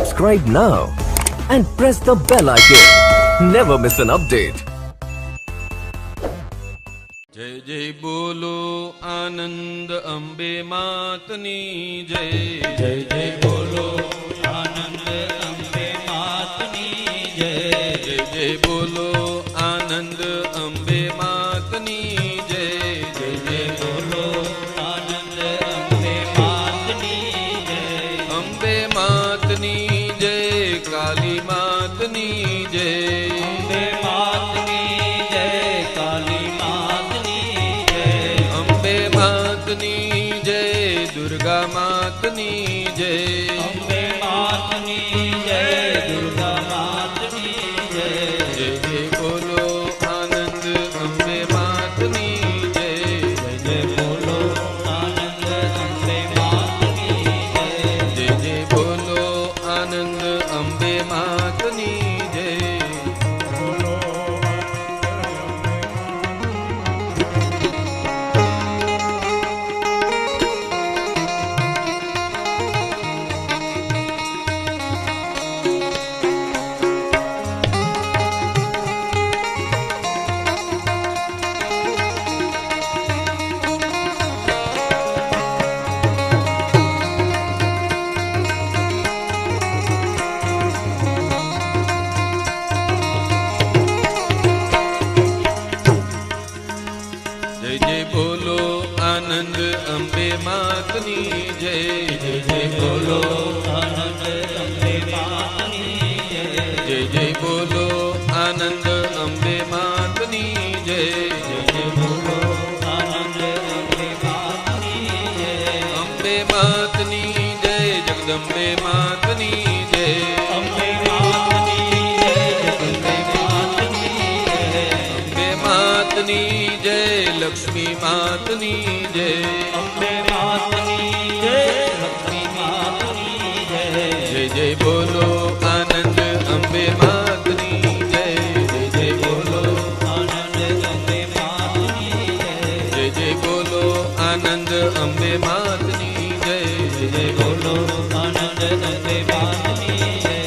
Subscribe now and press the bell icon. Never miss an update. जय जय बोलो आनंद अंबे मातनी जय। जय जय बोलो आनंद अंबे मातनी जय। जय जय बोलो आनंद अंबे मातनी जय। जय जय बोलो आनंद अंबे मातनी जय। अंबे मातनी जय काली मातनी जय। अंबे मातनी जय काली मातनी जय। अंबे मातनी जय दुर्गा मातनी जय। अंबे मातनी जय दुर्गा मातनी जय। जय जय बोलो आनंद अंबे मातनी जय। जय जय बोलो आनंद अंबे मातनी जय। जय जय बोलो आनंद अंबे मातनी जय। जय जय बोलो आनंद अंबे मातनी जय। जय जय बोलो आनंद अंबे मातनी जय। जय जय बोलो आनंद अंबे मातनी जय। जय जय बोलो आनंद अंबे मातनी जय। अंबे मातनी जय जगदम्बे मातनी जय। अंबे मातनी जय जगदम्बे मातनी जय। अंबे मातनी जय लक्ष्मी मातनी जय। अंबे मातनी जय लक्ष्मी मातनी जय। जय जय बोलो आनंद अंबे मातनी जय। जय जय बोलो आनंद अंबे मातनी जय। जय जय बोलो आनंद अंबे मातनी जय। जय जय बोलो आनंद अंबे मातनी जय।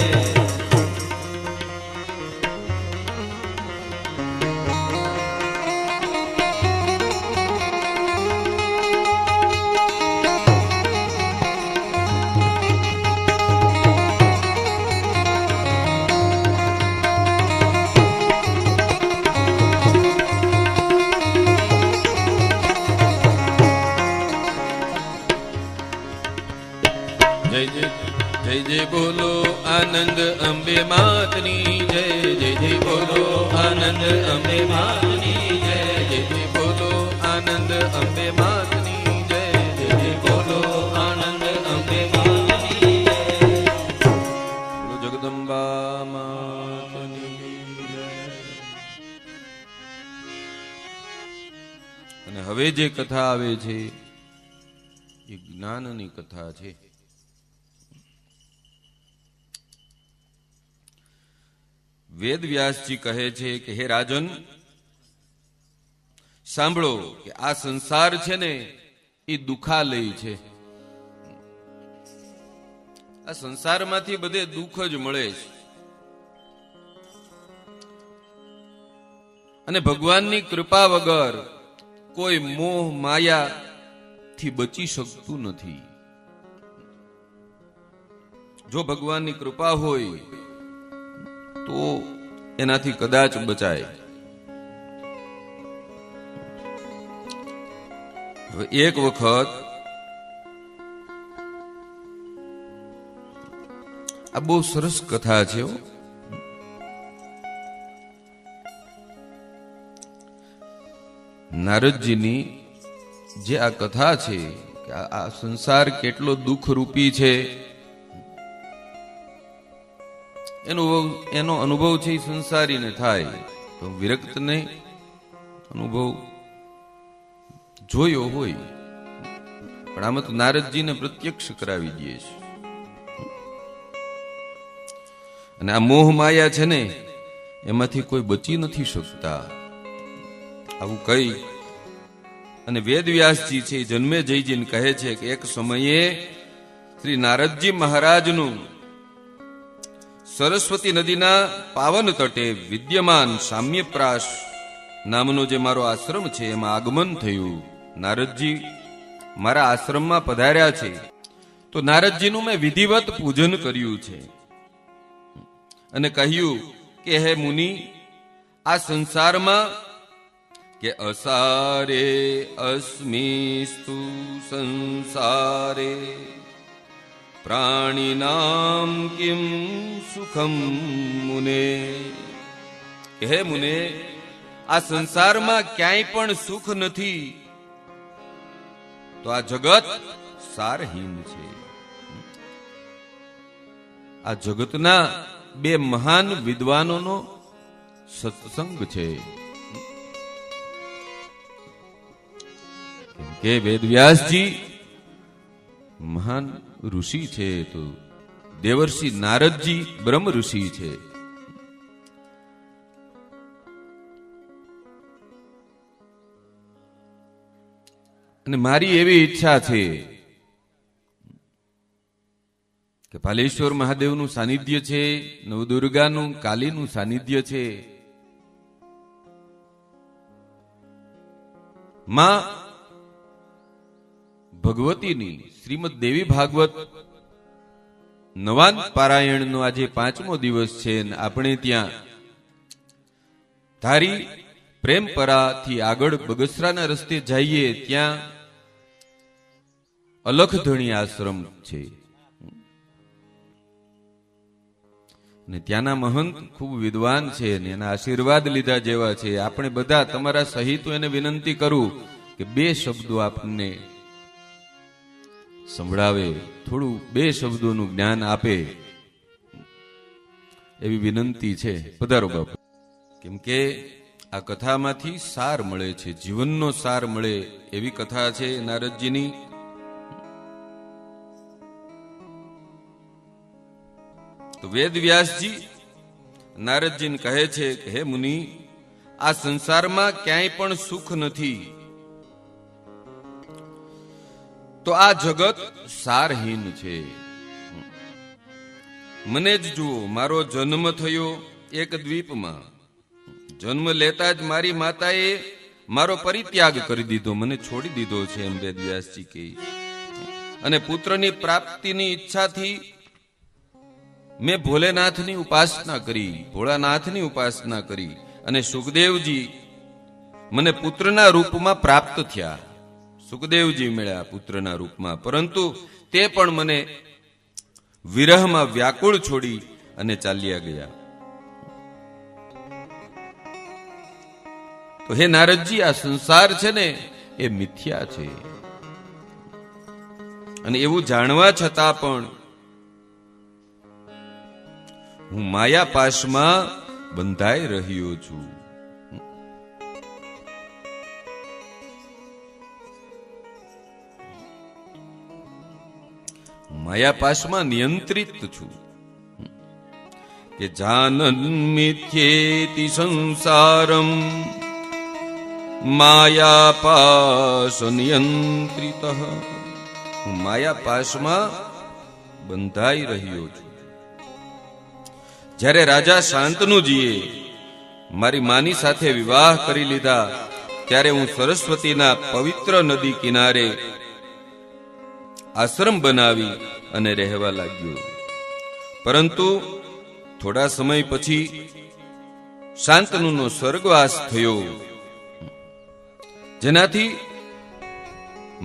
जय जय जय जय बोलो आनंद अंबे मातनी जय। जय जय बोलो आनंद अंबे मातनी जय। जय जय बोलो आनंद अंबे मातनी जय। जय जय बोलो आनंद अंबे मातनी जय। बोलो जगदम्बा मातनी जय। અને હવે જે કથા આવે છે એ જ્ઞાનની કથા છે। વેદ વ્યાસજી કહે છે કે હે રાજન સાંભળો કે આ સંસાર છે ને એ દુખાલય છે। આ સંસારમાંથી બધે દુઃખ જ મળે છે અને ભગવાનની કૃપા વગર કોઈ મોહ માયા થી બચી શકતું નથી। જો ભગવાનની કૃપા હોય તો એનાથી કદાચ બચાય। હવે એક વખત આ બહુ સરસ કથા છે। નારદજીની જે આ કથા છે કે આ સંસાર કેટલો દુઃખ રૂપી છે એનો અનુભવ છે એ સંસારીને થાય તો વિરક્ત નહીં અનુભવ જોયો હોય પણ આમાં તો નારદજીને પ્રત્યક્ષ કરાવી દે છે। અને આ મોહ માયા છે ને એમાંથી કોઈ બચી નથી શકતા આવું કઈ અને વેદ વ્યાસજી છે જન્મે જયજીને કહે છે કે એક સમયે શ્રી નારદજી મહારાજનું સરસ્વતી નદીના પાવન તટે વિદ્યમાન સામ્યપ્રાસ નામનો જે મારો આશ્રમ છે એમાં આગમન થયું. નારદજી મારા આશ્રમમાં પધાર્યા છે. તો નારદજીનું મેં વિધિવત પૂજન કર્યું છે અને કહ્યું કે હે મુનિ, આ સંસારમાં કે અસારે અસ્મિસ્તુ સંસારે પ્રાણીનામ કિમ સુખમ મુને. હે મુને, આ સંસારમાં ક્યાંય પણ સુખ નથી, તો આ જગત સારહીન છે. આ જગતના બે મહાન વિદ્વાનોનો સત્સંગ છે. કે વેદવ્યાસજી મહાન ઋષિ છે, તો દેવર્ષિ નારદજી બ્રહ્મ ઋષિ છે. અને મારી એવી ઈચ્છા છે કે પાલેશ્વર મહાદેવનું સાનિધ્ય છે, નવદુર્ગાનું કાલીનું સાનિધ્ય છે. માં ભગવતીની શ્રીમદ દેવી ભાગવત નવાન પારાયણનો આજે 5મો દિવસ છે. આપણે ત્યાં ધારી પ્રેમપરાથી આગળ બગસરાના રસ્તે જઈએ ત્યાં અલખધણી આશ્રમ છે ને ત્યાંના મહંત ખૂબ વિદ્વાન છે ને એના આશીર્વાદ લીધા જેવા છે. આપણે બધા તમારા સહિત એને વિનંતી કરું કે 2 શબ્દો આપને સંભળાવે, થોડું 2 શબ્દોનું જ્ઞાન આપે એવી વિનંતી છે. પધારો બાપુ. કેમ કે આ કથામાંથી સાર મળે છે, જીવનનો સાર મળે એવી કથા છે નારદજીની. તો વેદવ્યાસજી નારદજીને કહે છે કે હે મુનિ, આ સંસારમાં ક્યાંય પણ સુખ નથી, તો આ જગત સારહીન છે. મને જ જુઓ, મારો જન્મ થયો એક દ્વીપમાં. જન્મ લેતા જ મારી માતાએ મારો પરિત્યાગ કરી દીધો, મને છોડી દીધો છે એમ વેદવ્યાસજી કહે. અને પુત્રની પ્રાપ્તિની ઈચ્છાથી મેં ભોલેનાથની ઉપાસના કરી, ભોળાનાથની ઉપાસના કરી અને સુખદેવજી મને પુત્રના રૂપમાં પ્રાપ્ત થયા. સુખદેવજી મળ્યા પુત્રના રૂપમાં, પરંતુ તે પણ મને વિરહમાં વ્યાકુળ છોડી અને ચાલ્યા ગયા. તો હે નારદજી, આ સંસાર છે ને એ મિથ્યા છે. અને એવું જાણવા છતાં પણ હું માયા પાશમાં બંધાઈ રહ્યો છું. માયા પાશમાં નિયંત્રિત છું. કે જાનન મિથ્યેતિ સંસારમ માયા પાશ નિયંત્રિત. હું માયા પાશમાં બંધાઈ રહ્યો છું. જ્યારે રાજા શાંતનુજીએ મારી માની સાથે વિવાહ કરી લીધા, ત્યારે હું સરસ્વતીના પવિત્ર નદી કિનારે આશ્રમ બનાવી અને રહેવા લાગ્યો. પરંતુ થોડા સમય પછી શાંતનુનો સ્વર્ગવાસ થયો, જેનાથી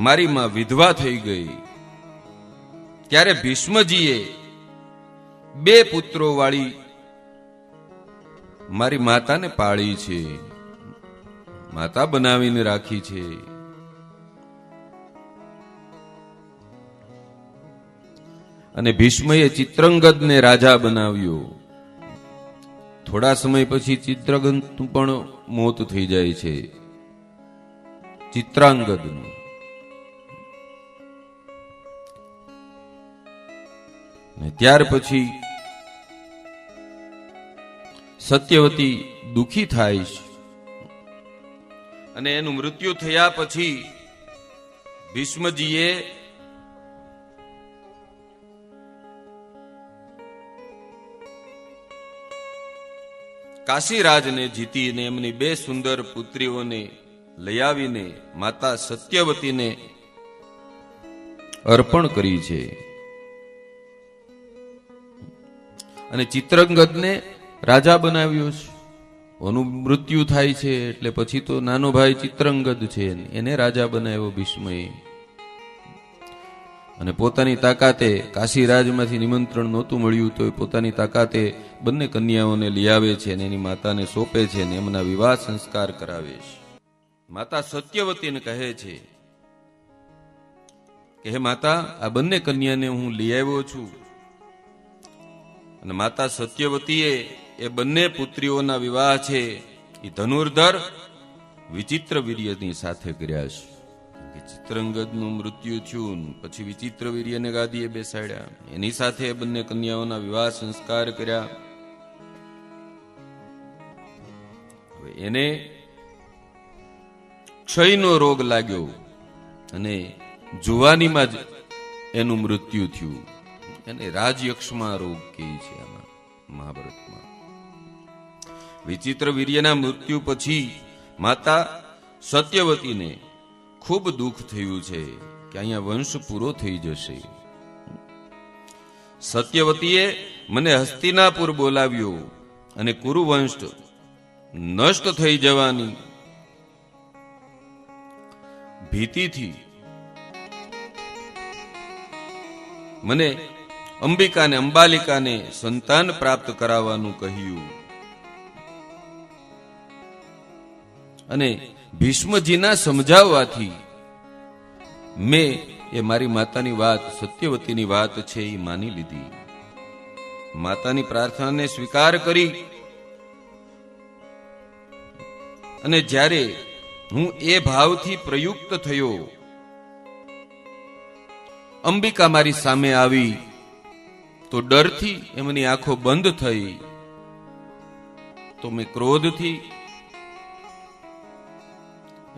મારી માં વિધવા થઈ ગઈ. ત્યારે ભીષ્મજીએ 2 પુત્રો વાળી મારી માતાને પાળી છે, માતા બનાવીને રાખી છે. અને ભીષ્મએ ચિત્રંગદને રાજા બનાવ્યો. થોડા સમય પછી ચિત્રંગદનું પણ મોત થઈ જાય છે, ચિત્રાંગદનું. ત્યાર પછી સત્યવતી દુખી થાય છે અને એનું મૃત્યુ થયા પછી ભીષ્મજીએ કાશીરાજને જીતીને એમની બે સુંદર પુત્રીઓને લઈ આવીને માતા સત્યવતીને અર્પણ કરી છે. અને ચિત્રંગદને રાજા બનાવ્યો છે. ઓનું મૃત્યુ થાય છે એટલે પછી તો નાનો ભાઈ ચિત્રંગદ છે એને રાજા બનાવ્યો ભીષ્મએ. અને પોતાની તાકાતે કાશીરાજમાંથી નિમંત્રણ નહોતું મળ્યું તો પોતાની તાકાતે બંને કન્યાઓને લઈ આવે છે અને એની માતાને સોંપે છે અને એમના વિવાહ સંસ્કાર કરાવે છે. માતા સત્યવતીને કહે છે કે હે માતા, આ બંને કન્યાને હું લઈ આવ્યો છું. અને માતા સત્યવતીએ એ બંને પુત્રીઓના વિવાહ છે એ ધનુર્ધર વિચિત્ર વીર્યની સાથે કર્યા છે. ચિત્રંગદનું મૃત્યુ થયું પછી વિચિત્ર વીર્યને ગાદીએ બેસાડ્યા. એની સાથે બંને કન્યાઓના વિવાહ સંસ્કાર કર્યા. હવે એને ક્ષયનો રોગ લાગ્યો અને જુવાનીમાં જ એનું મૃત્યુ થયું. એને રાજયક્ષમાં રોગ કહે છે આમાં મહાભારતમાં. વિચિત્ર વીર્યના મૃત્યુ પછી માતા સત્યવતીને ખૂબ દુઃખ થયું છે કે અહીંયા વંશ પૂરો થઈ જશે. સત્યવતીએ મને હસ્તિનાપુર બોલાવ્યો અને કુરુવંશ નષ્ટ થઈ જવાની ભીતિથી મને અંબિકાને અંબાલિકાને સંતાન પ્રાપ્ત કરાવવાનું કહ્યું. અને ભીષ્મજીના સમજાવવાથી મેં એ મારી માતાની વાત સત્યવતીની વાત છે એ માની લીધી. માતાની પ્રાર્થનાને સ્વીકાર કરી. અને જ્યારે હું એ ભાવથી પ્રયુક્ત થયો, અંબિકા મારી સામે આવી તો ડરથી એમની આંખો બંધ થઈ. તો મેં ક્રોધથી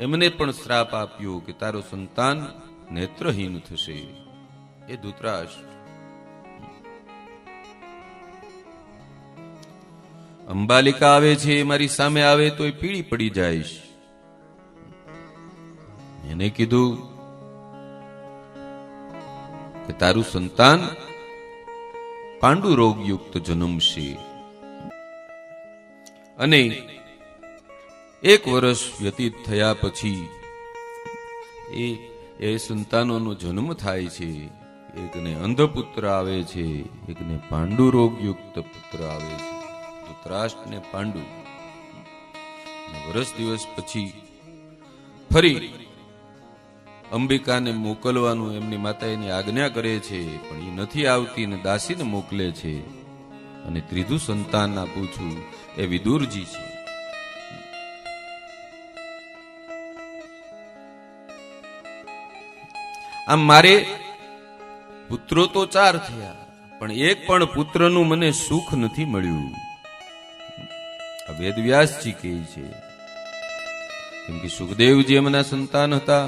એમને પણ શ્રાપ આપ્યો કે તારો સંતાન નેત્રહીન થશે. એ ધૃતરાષ્ટ્ર, અંબાલિકા આવે છે મારી સામે આવે તો એ પીળી પડી જાય. એને કીધું કે તારું સંતાન પાંડુ રોગયુક્ત જન્મશે. અને 1 વર્ષ વ્યતીત થયા પછી એ સંતાનોનો જન્મ થાય છે. એકને અંધપુત્ર આવે છે, એકને પાંડુ રોગયુક્ત પુત્ર આવે છે. ધૃતરાષ્ટ્રને પાંડુ. વર્ષ દિવસ પછી ફરી અંબિકાને મોકલવાનું એમની માતા એની આજ્ઞા કરે છે, પણ એ નથી આવતી ને દાસીને મોકલે છે. અને ત્રીજું સંતાન આપું છું એ વિદુરજી છે. આમ મારે પુત્રો તો 4 થયા, પણ એક પણ પુત્રનું મને સુખ નથી મળ્યું. આ વેદવ્યાસજી કહે છે, કેમ કે સુખદેવજી એમના સંતાન હતા.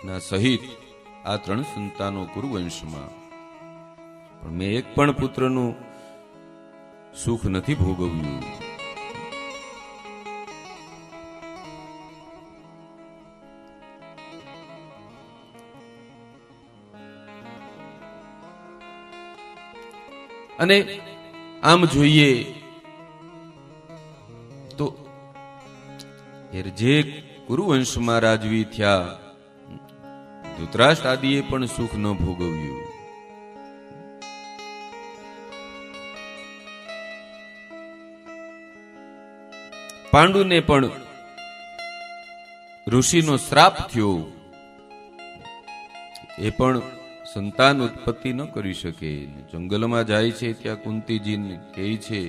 ના સહિત આ 3 સંતાનો કુરુવંશમાં, પણ મેં એક પણ પુત્રનું સુખ નથી ભોગવ્યું. અને આમ જોઈએ તો જે કુરુવંશમાં રાજવી થયા ધૃતરાષ્ટ્ર આદિએ પણ સુખ ન ભોગવ્યું. પાંડુને પણ ઋષિનો શ્રાપ થયો, એ પણ સંતાન ઉત્પત્તિ ન કરી શકે. જંગલમાં જાય છે ત્યાં કુંતીજીને કહે છે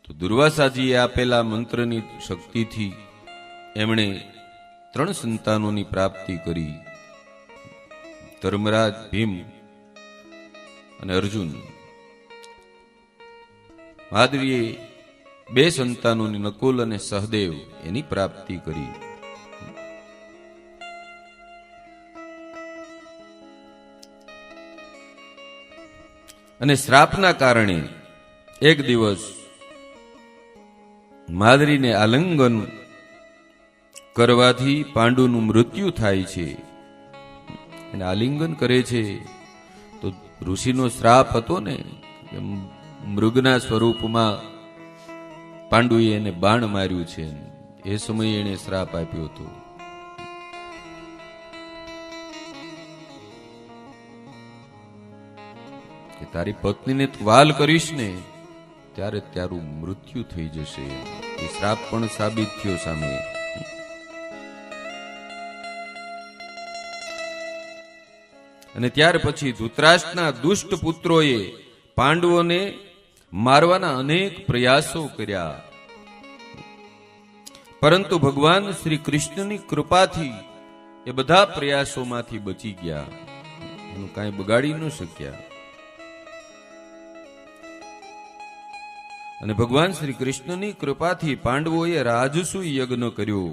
તો દુર્વાસાજીએ આપેલા મંત્રની શક્તિથી એમણે 3 સંતાનોની પ્રાપ્તિ કરી. ધર્મરાજ, ભીમ અને અર્જુન. માદ્રીએ 2 સંતાનોની નકુલ અને સહદેવ એની પ્રાપ્તિ કરી. અને શ્રાપના કારણે એક દિવસ માદરીને આલિંગન કરવાથી પાંડુનું મૃત્યુ થાય છે. એને આલિંગન કરે છે તો ઋષિનો શ્રાપ હતો ને, મૃગના સ્વરૂપમાં પાંડુએ એને બાણ માર્યું છે. એ સમયે એને શ્રાપ આપ્યો હતો. કે તારી પત્નીને વાલ કરીશ ને ત્યારે તારું મૃત્યુ થઈ જશે. એ શ્રાપ પણ સાબિત થયો સામે. અને ત્યાર પછી ધૃતરાષ્ટ્રના દુષ્ટ પુત્રોએ પાંડવોને મારવાના અનેક પ્રયાસો કર્યા, પરંતુ ભગવાન શ્રી કૃષ્ણની કૃપાથી એ બધા પ્રયાસોમાંથી બચી ગયા. એનું કાંઈ બગાડી ન શક્યા. અને ભગવાન શ્રી કૃષ્ણની કૃપાથી પાંડવોએ રાજસૂય યજ્ઞ કર્યો.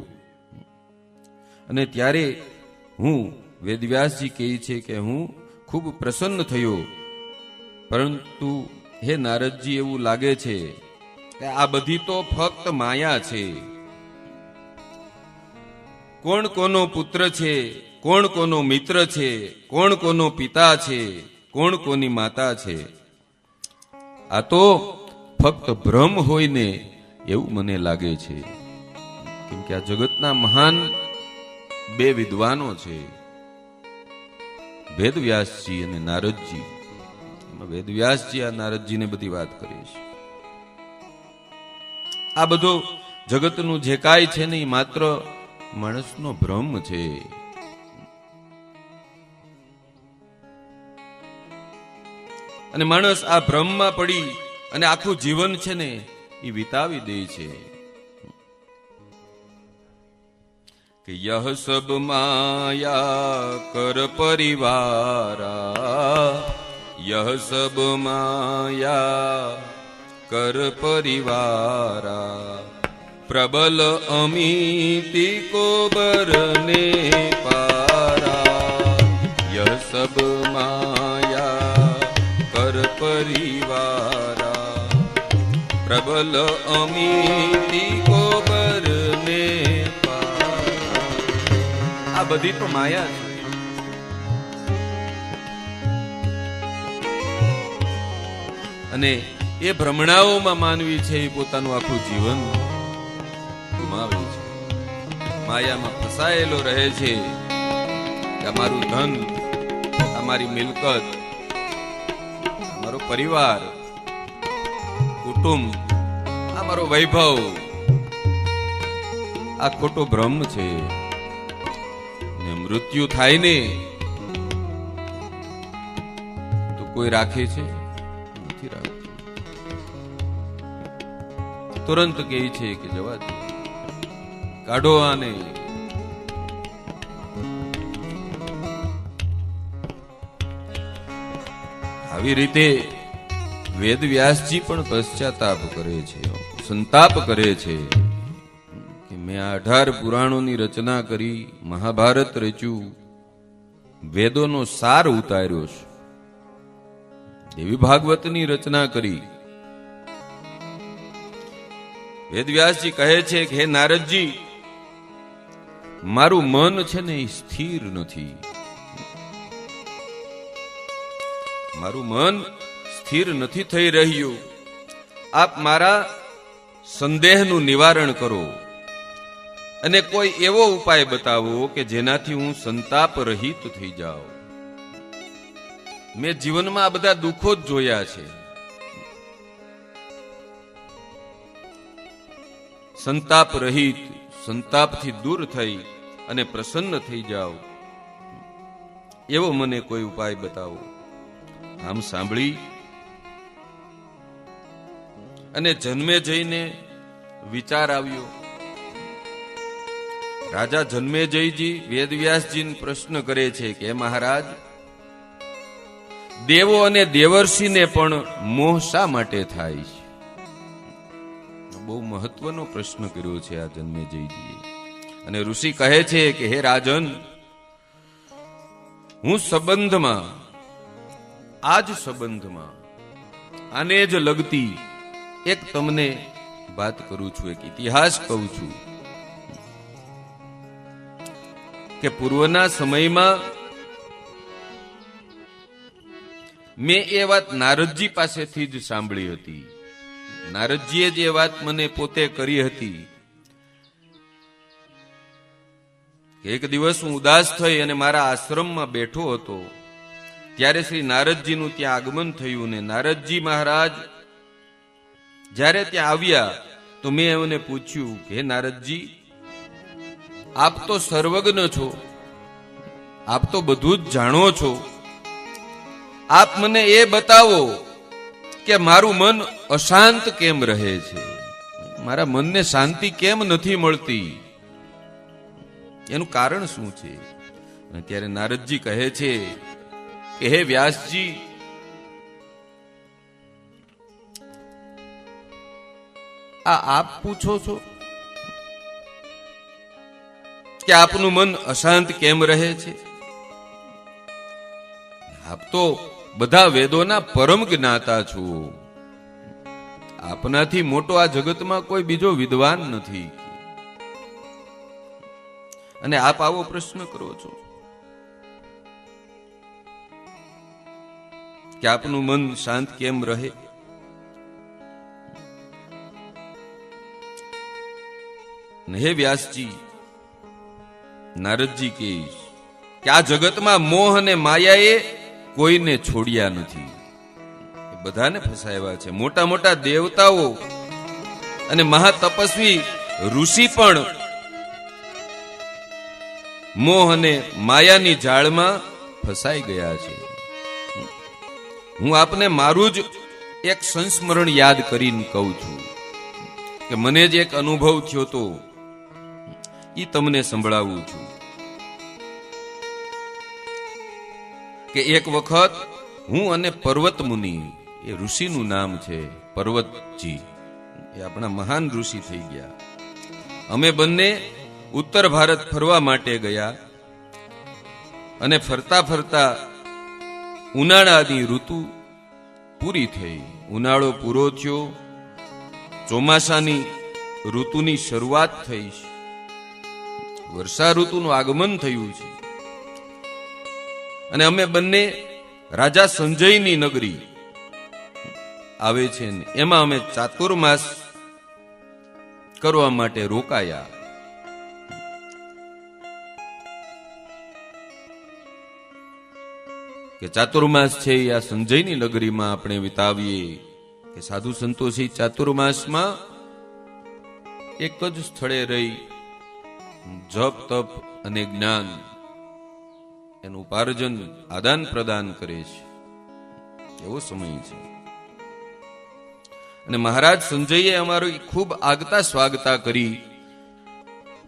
અને ત્યારે હું, વેદવ્યાસજી કહે છે કે હું ખૂબ પ્રસન્ન થયો, પરંતુ હે નારદજી, એવું લાગે છે કે આ બધી તો ફક્ત માયા છે. કોણ કોનો પુત્ર છે, કોણ કોનો મિત્ર છે, કોણ કોનો પિતા છે, કોણ કોની માતા છે, આ તો ફક્ત ભ્રમ હોય ને એવું મને લાગે છે. કેમ કે આ જગતના મહાન બે વિદ્વાનો છે, વેદવ્યાસજી અને નારદજી. વેદવ્યાસજી આ નારદજીને બધી વાત કરે છે. આ બધો જગતનું જે કાંઈ છે ને એ માત્ર માણસનો ભ્રમ છે. અને માણસ આ ભ્રમમાં પડી અને આખું જીવન છે ને એ વિતાવી દે છે. કે યહ સબ માયા કર પરિવારા, યહ સબ માયા કર પરિવારા, પ્રબલ અમિતિ કો બરને પારા, યહ સબ માયા કર પરિવારા, પ્રબલ અમિતિ કો બરને પારા. આ બધી તો માયા છે. અને એ ભ્રમણાઓમાં માનવી છે એ પોતાનું આખું જીવન ગુમાવે છે. માયામાં ફસાયેલો રહે છે કે અમારું ધન, અમારી મિલકત, અમારો પરિવાર, કુટુંબ, અમારો વૈભવ, આ ખોટો ભ્રમ છે. ને મૃત્યુ થાય ને તો કોઈ રાખે છે? નથી રાખતું. તુરંત કહે છે કે જવા દો, કાઢો આને. આવી રીતે વેદવ્યાસજી પણ પશ્ચાતાપ કરે છે, સંતાપ કરે છે કે મેં 18 પુરાણોની રચના કરી, મહાભારત રચ્યું, વેદોનો સાર ઉતાર્યો છે, દેવી ભાગવતની રચના કરી. વેદવ્યાસજી કહે છે કે હે નારદજી, મારું મન છે ને એ સ્થિર નથી. મારું મન સ્થિર નથી થઈ રહ્યું. આપ મારા સંદેહનું નિવારણ કરો અને કોઈ એવો ઉપાય બતાવો કે જેનાથી હું સંતાપ રહિત થઈ જાઉં. મેં જીવનમાં આ બધા દુઃખો જ જોયા છે. સંતાપ રહિત, સંતાપથી દૂર થઈ અને પ્રસન્ન થઈ જાઓ, એવો મને કોઈ ઉપાય બતાવો. આમ સાંભળી અને જન્મે જઈને વિચાર આવ્યો. રાજા જન્મેજયજી વેદવ્યાસજીને પ્રશ્ન કરે છે કે મહારાજ, દેવો અને દેવર્ષિને પણ મોહ શા માટે થાય છે? બહુ મહત્વનો પ્રશ્ન કર્યો છે આ જન્મેજયજીએ. અને ઋષિ કહે છે કે હે રાજન, હું સંબંધમાં, આ જ સંબંધમાં આને જ લગતી એક તમને વાત કરું છું, એક ઇતિહાસ કહું છું કે પૂર્વના સમયમાં મેં એ વાત નારદજી પાસેથી જ સાંભળી હતી. નારદજીએ જે વાત મને પોતે કરી હતી કે એક દિવસ હું ઉદાસ થઈ અને મારા આશ્રમમાં બેઠો હતો, ત્યારે શ્રી નારદજીનું ત્યાં આગમન થયું ને નારદજી મહારાજ જ્યારે ત્યાં આવ્યા તો મેં એમને પૂછ્યું કે હે નારદજી, આપ તો સર્વજ્ઞ છો, આપ તો બધું જ જાણો છો, આપ મને એ બતાવો કે મારું મન અશાંત કેમ રહે છે, મારા મનને શાંતિ કેમ નથી મળતી, એનું કારણ શું છે? અને ત્યારે નારદજી કહે છે કે હે વ્યાસજી, આ આપ પૂછો છો કે આપનું મન અશાંત કેમ રહે છે? આપ તો બધા વેદોના પરમ જ્ઞાતા છો, આપનાથી મોટો આ જગતમાં કોઈ બીજો વિદ્વાન નથી, અને આપ આવો પ્રશ્ન કરો છો કે આપનું મન શાંત કેમ રહે? હે વ્યાસજી, નારદજી કહે કે આ જગતમાં મોહ અને માયાએ કોઈને છોડ્યા નથી, બધાને ફસાવ્યા છે. મોટા મોટા દેવતાઓ અને મહાતપસ્વી ઋષિ પણ મોહ અને માયાની જાળમાં ફસાઈ ગયા છે. હું આપને મારું જ એક સંસ્મરણ યાદ કરીને કહું છું કે મને જ એક અનુભવ થયો તો એ તમને સંભળાવું છું કે એક વખત હું અને પર્વત મુનિ, એ ઋષિનું નામ છે પર્વતજી, એ આપણા મહાન ઋષિ થઈ ગયા, અમે બંને ઉત્તર ભારત ફરવા માટે ગયા અને ફરતા ફરતા ઉનાળાની ઋતુ પૂરી થઈ, ઉનાળો પૂરો થયો, ચોમાસાની ઋતુની શરૂઆત થઈ, વર્ષા ઋતુનું આગમન થયું છે અને અમે બંને રાજા સંજયની નગરી આવે છે ને એમાં અમે ચાતુર્માસ કરવા માટે રોકાયા. કે ચાતુર્માસ છે આ સંજયની નગરીમાં આપણે વિતાવીએ, કે સાધુ સંતોષી ચાતુર્માસમાં એક જ સ્થળે રહી જપ તપ અને જ્ઞાન એનું ઉપાર્જન આદાન પ્રદાન કરે છે, એવો સમય છે. અને મહારાજ સંજયે અમારી ખૂબ આગતા સ્વાગતા કરી,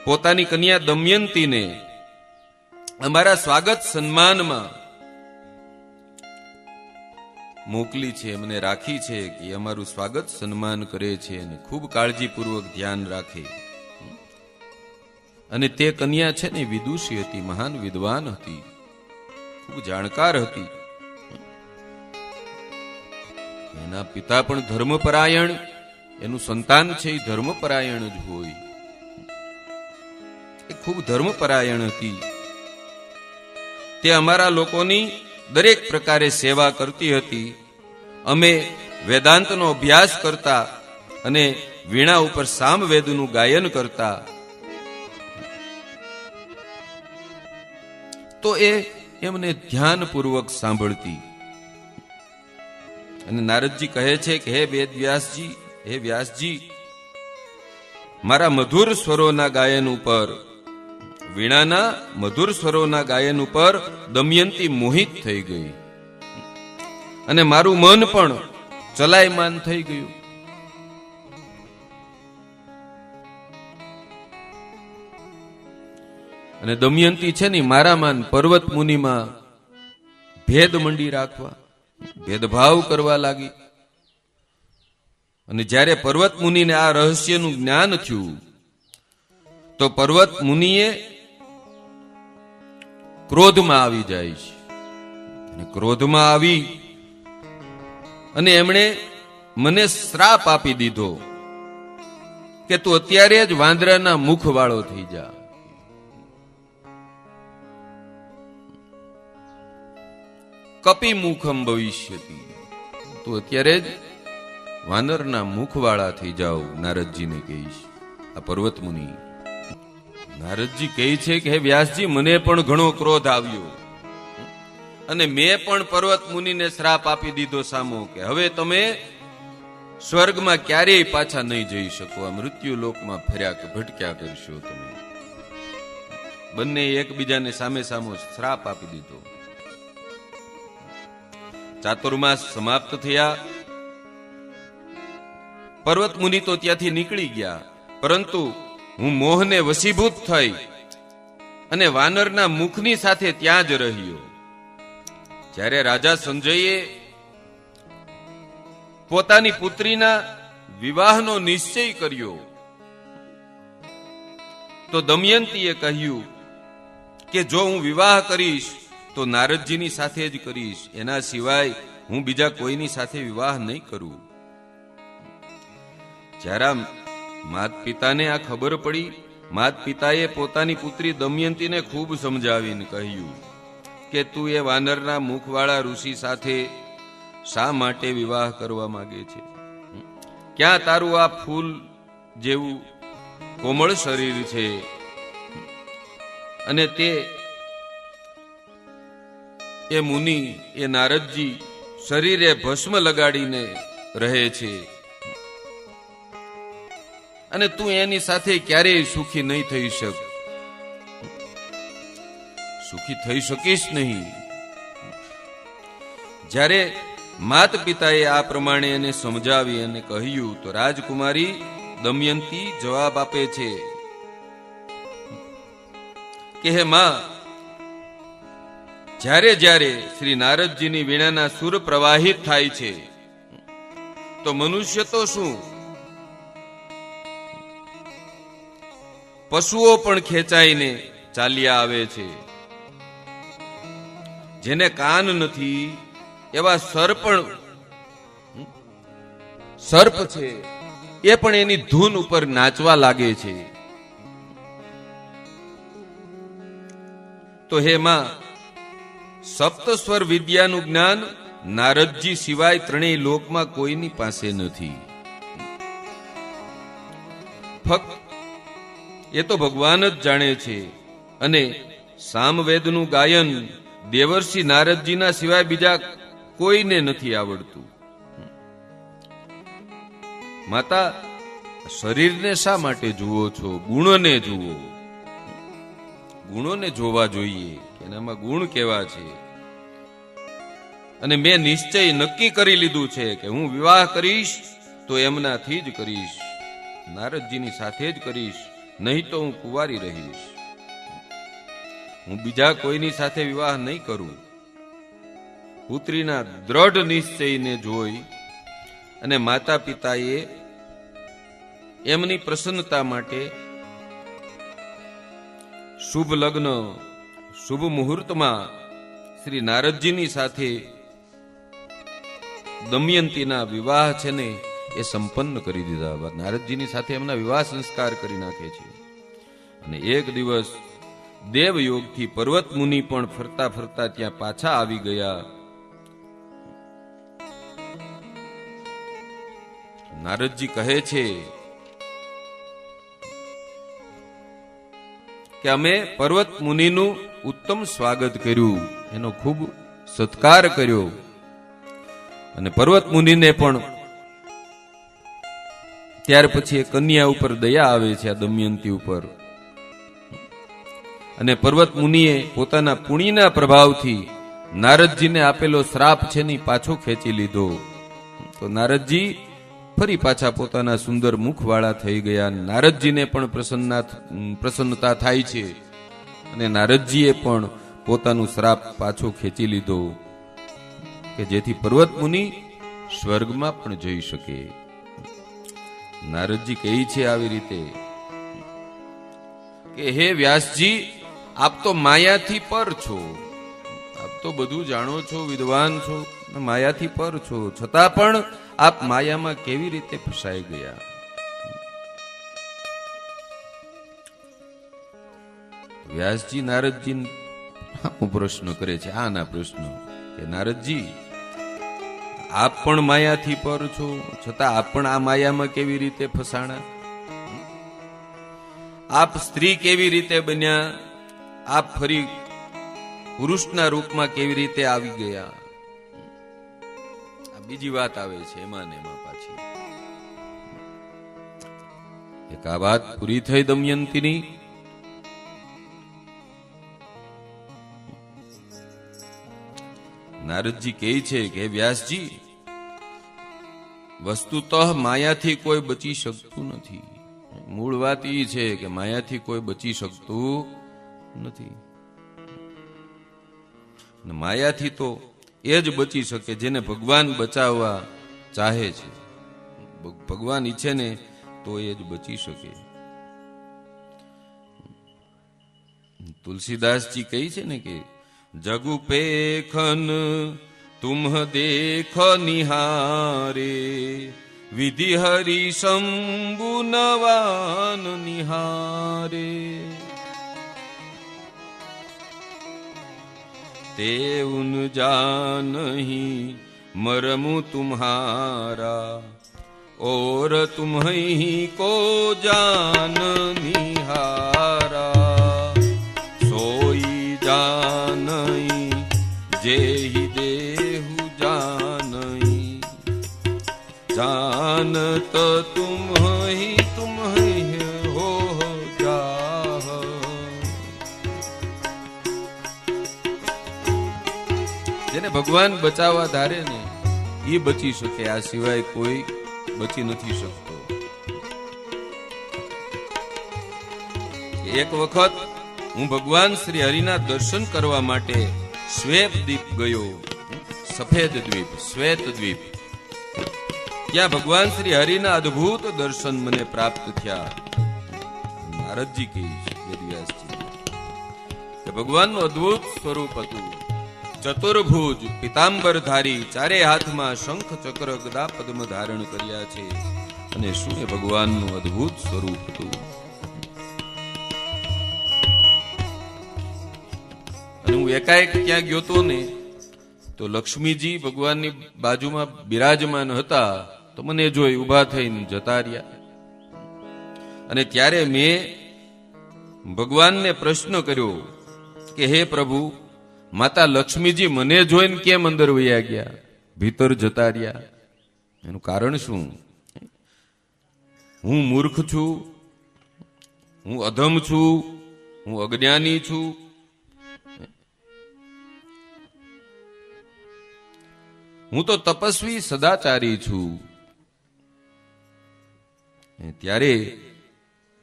પોતાની કન્યા દમયંતીને અમારા સ્વાગત સન્માનમાં મોકલી છે, એમને રાખી છે કે અમારું સ્વાગત સન્માન કરે છે અને ખૂબ કાળજીપૂર્વક ધ્યાન રાખે. અને તે કન્યા છે ને વિદુષી હતી, મહાન વિદ્વાન હતી, ખૂબ જાણકાર હતી. એના પિતા પણ ધર્મપરાયણ, એનું સંતાન છે એ ધર્મપરાયણ જ હોય, એ ખૂબ ધર્મપરાયણ હતી. તે અમારા લોકોની દરેક પ્રકારે સેવા કરતી હતી. અમે વેદાંતનો અભ્યાસ કરતા અને વીણા ઉપર સામવેદનું ગાયન કરતા તો એ એમને ધ્યાનપૂર્વક સાંભળતી. અને નારદજી કહે છે કે હે વેદ વ્યાસજી, હે વ્યાસજી, મારા મધુર સ્વરોના ગાયન ઉપર, વીણાના મધુર સ્વરોના ગાયન ઉપર દમયંતી મોહિત થઈ ગઈ અને મારું મન પણ ચલાયમાન થઈ ગયું. અને દમયંતી છે ને મારામાં પર્વત મુનિમાં ભેદ મંડી રાખવા, ભેદભાવ કરવા લાગી. અને જ્યારે પર્વત મુનિને આ રહસ્યનું જ્ઞાન થયું તો પર્વત મુનિએ ક્રોધમાં આવી જાય છે. અને ક્રોધમાં આવી અને એમણે મને શ્રાપ આપી દીધો કે તું અત્યારે જ વાંદરાના મુખ વાળો થઈ જા. કપી મુખમ ભવિષ્યતિ, તું અત્યારે જ વાનરના મુખવાળા થઈ જાઓ. નારદજીને કહીશ. આ પર્વત મુનિ નારદજી કહે છે કે હે વ્યાસજી, મને પણ ઘણો ક્રોધ આવ્યો અને મેં પણ પર્વત મુનિને શ્રાપ આપી દીધો સામો કે હવે તમે સ્વર્ગમાં ક્યારેય પાછા નહીં જઈ શકો. આ મૃત્યુ લોકમાં ફર્યા કે ભટક્યા કરશો તમે. બંને એકબીજાને સામે સામો શ્રાપ આપી દીધો. ચાતુર્માસ સમાપ્ત થયા. પર્વત મુનિ તો ત્યાંથી નીકળી ગયા, પરંતુ હું મોહને વશીભૂત થઈ અને વાનરના મુખની સાથે ત્યાં જ રહ્યો. જ્યારે રાજા સંજયે પોતાની પુત્રીના વિવાહનો નિશ્ચય કર્યો તો દમયંતીએ કહ્યું કે જો હું વિવાહ કરીશ તો નારદજીની સાથે જ કરીશ, એના સિવાય હું બીજા કોઈની સાથે વિવાહ નહીં કરું. જ્યારે માત પિતાને આ ખબર પડી, માત પિતાએ પોતાની પુત્રી દમયંતીને ખૂબ સમજાવીને કહ્યું કે તું એ વાનરના મુખવાળા ઋષિ સાથે શા માટે વિવાહ કરવા માંગે છે? ક્યાં તારું આ ફૂલ જેવું કોમળ શરીર છે અને તે એ મુનિ એ નારદજી શરીરે ભસ્મ લગાડીને રહે છે અને તું એની સાથે ક્યારેય સુખી નહીં થઈ શક, સુખી થઈ શકીશ નહીં. જ્યારે માત પિતાએ આ પ્રમાણે એને સમજાવી અને કહ્યું તો રાજકુમારી દમયંતી જવાબ આપે છે કે હે માં, જ્યારે જ્યારે શ્રી નારદજીની વીણાના સુર પ્રવાહિત થાય છે તો મનુષ્ય તો શું, પશુઓ પણ ખેંચાઈને ચાલ્યા આવે છે. જેને કાન નથી એવા સર્પ છે એ પણ એની ધૂન ઉપર નાચવા લાગે છે. તો હે માં, સપ્તસ્વર વિદ્યાનું જ્ઞાન નારદજી સિવાય ત્રણેય લોકમાં કોઈની પાસે નથી. ફક્ત એ તો ભગવાન જ જાણે છે અને સામવેદનું ગાયન દેવર્ષિ નારદજીના સિવાય બીજા કોઈને નથી આવડતું. માતા, શરીરને શા માટે જુઓ છો? ગુણોને જુઓ. ગુણોને જોવા જોઈએ કે એનામાં ગુણ કેવા છે. અને મેં નિશ્ચય નક્કી કરી લીધું છે કે હું વિવાહ કરીશ તો એમનાથી જ કરીશ, નારદજીની સાથે જ કરીશ, નહીં તો હું કુંવારી રહીશ. હું બીજા કોઈની સાથે વિવાહ નહીં કરું. પુત્રીના દ્રઢ નિશ્ચયને જોઈ અને માતા પિતાએ એમની પ્રસન્નતા માટે શુભ લગ્ન શુભ મુહૂર્તમાં શ્રી નારદજીની સાથે દમયંતીના વિવાહ છે ને એ સંપન્ન કરી દીધા. નારદજીની સાથે એમના વિવાહ સંસ્કાર કરી નાખે છે. અને એક દિવસ દેવયોગથી પર્વત મુનિ પણ ફરતા ફરતા ત્યાં પાછા આવી ગયા. નારદજી કહે છે કે અમે પર્વત મુનિનું ઉત્તમ સ્વાગત કર્યું, એનો ખૂબ સત્કાર કર્યો અને પર્વત મુનિને પણ ત્યાર પછી કન્યા ઉપર દયા આવે છે, આ દમયંતી ઉપર. અને પર્વત મુનિએ પોતાના પુણ્યના પ્રભાવથી નારદજીને આપેલો શ્રાપ છે ને પાછો ખેંચી લીધો. તો નારદજી ફરી પાછા પોતાના સુંદર મુખવાળા થઈ ગયા. નારદજીને પણ પ્રસન્નતા થાય છે અને નારદજીએ પણ પોતાનું શ્રાપ પાછો ખેંચી લીધો કે જેથી પર્વત મુનિ સ્વર્ગમાં પણ જઈ શકે. નારદજી કહે છે આવી રીતે કે હે વ્યાસજી, આપ તો માયાથી પર છો, આપ તો બધું જાણો છો, વિદ્વાન છો, માયાથી પર છો, છતાં પણ આપ માયામાં કેવી રીતે ફસાઈ ગયા? વ્યાસજી નારદજી પ્રશ્ન કરે છે, આના પ્રશ્ન કે નારદજી, આપ પણ માયાથી પર છો, છતાં આપ પણ આ માયામાં કેવી રીતે ફસાણા? આપ સ્ત્રી કેવી રીતે બન્યા? આપ ફરી પુરુષના રૂપમાં કેવી રીતે આવી ગયા? આ બીજી વાત આવે છે એમાં ને એમાં પાછી. એક આ વાત પૂરી થઈ દમયંતીની. નારદજી કહે છે કે વ્યાસજી, વસ્તુતઃ માયાથી કોઈ બચી શકતું નથી. મૂળ વાત એ છે કે માયાથી કોઈ બચી શકતું નથી. માયાથી તો એ જ બચી શકે જેને ભગવાન બચાવવા ચાહે છે. ભગવાન ઈચ્છે ને તો એ જ બચી શકે. તુલસીદાસજી કહે છે ને કે જગુ પેખન તુમ્હ દેખ નિહારે, વિધિ હરિ શંભુ નવાન નિહારે. તે ઉન જાનહી મરમુ તુમ્હારા, और तुम्हीं को जान निहारा. सोई जानई जेहि देहु जानई, जानत तुम्हीं हो जाह. જેને ભગવાન બચાવવા ધારે ને એ બચી શકે, આ સિવાય કોઈ બચી નથી શકતો. એક વખત હું ભગવાન શ્રી હરિના દર્શન કરવા માટે શ્વેત દ્વીપ ગયો. સફેદ દ્વીપ, શ્વેત દ્વીપ. ત્યાં ભગવાન શ્રી હરિના અદ્ભુત દર્શન મને પ્રાપ્ત થયા. નારદજી કહે છે વેદવ્યાસજી કે ભગવાનનું અદ્ભુત સ્વરૂપ હતું. ચતુર્ભુજ, પિતાંબરધારી, ચારે હાથમાં શંખ ચક્ર ગદા પદ્મ ધારણ કર્યા છે. અને શું એ ભગવાનનું અદ્ભુત સ્વરૂપ હતું. અને હું એકાએક ત્યાં ગયો તો ને તો લક્ષ્મીજી ભગવાનની બાજુમાં બિરાજમાન હતા. તો મને જોઈ ઉભા થઈને જતા રહ્યા. અને ત્યારે મેં ભગવાનને પ્રશ્ન કર્યો કે હે પ્રભુ, માતા લક્ષ્મીજી મને જોઈને કેમ અંદર વયા ગયા, ભીતર જતા રહ્યા? એનું કારણ શું? હું મૂર્ખ છું? હું અધમ છું? હું અજ્ઞાની છું? હું તો તપસ્વી સદાચારી છું. ત્યારે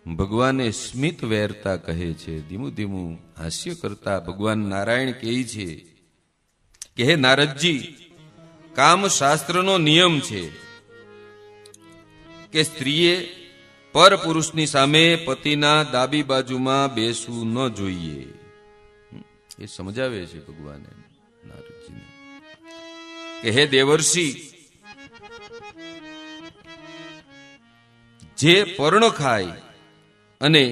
ભગવાને સ્મિત વેરતા કહે છે, ધીમું ધીમું હાસ્ય કરતા ભગવાન નારાયણ કહે છે કે હે નારદજી, કામ શાસ્ત્રનો નિયમ છે કે સ્ત્રીએ પર પુરુષની સામે પતિના ડાબી બાજુમાં બેસવું ન જોઈએ. એ સમજાવે છે ભગવાને નારદજીને કે હે દેવર્ષિ, જે પર્ણ ખાય અને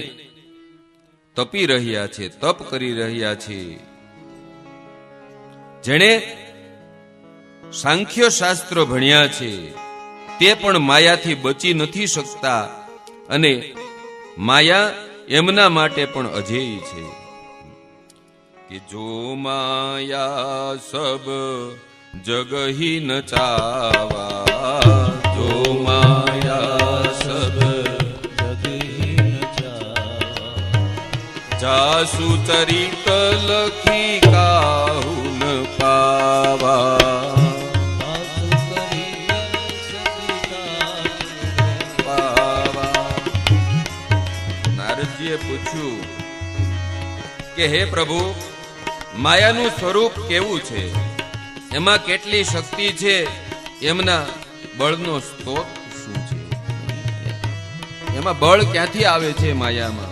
તપી રહ્યા છે, તપ કરી રહ્યા છે, જેણે સાંખ્ય શાસ્ત્ર ભણ્યા છે, તે પણ માયાથી બચી નથી શકતા. અને માયા એમના માટે પણ અજેય છે કે જો માયા સબ જગ હી ન ચાવા, જો માયા સબ જાસુ ચરિત લખી કાહુ ન પાવા. નારદજીએ પૂછ્યું કે હે પ્રભુ, માયાનું સ્વરૂપ કેવું છે, એમાં કેટલી શક્તિ છે, એમના બળનો સ્ત્રોત શું છે, એમાં બળ ક્યાંથી આવે છે માયામાં?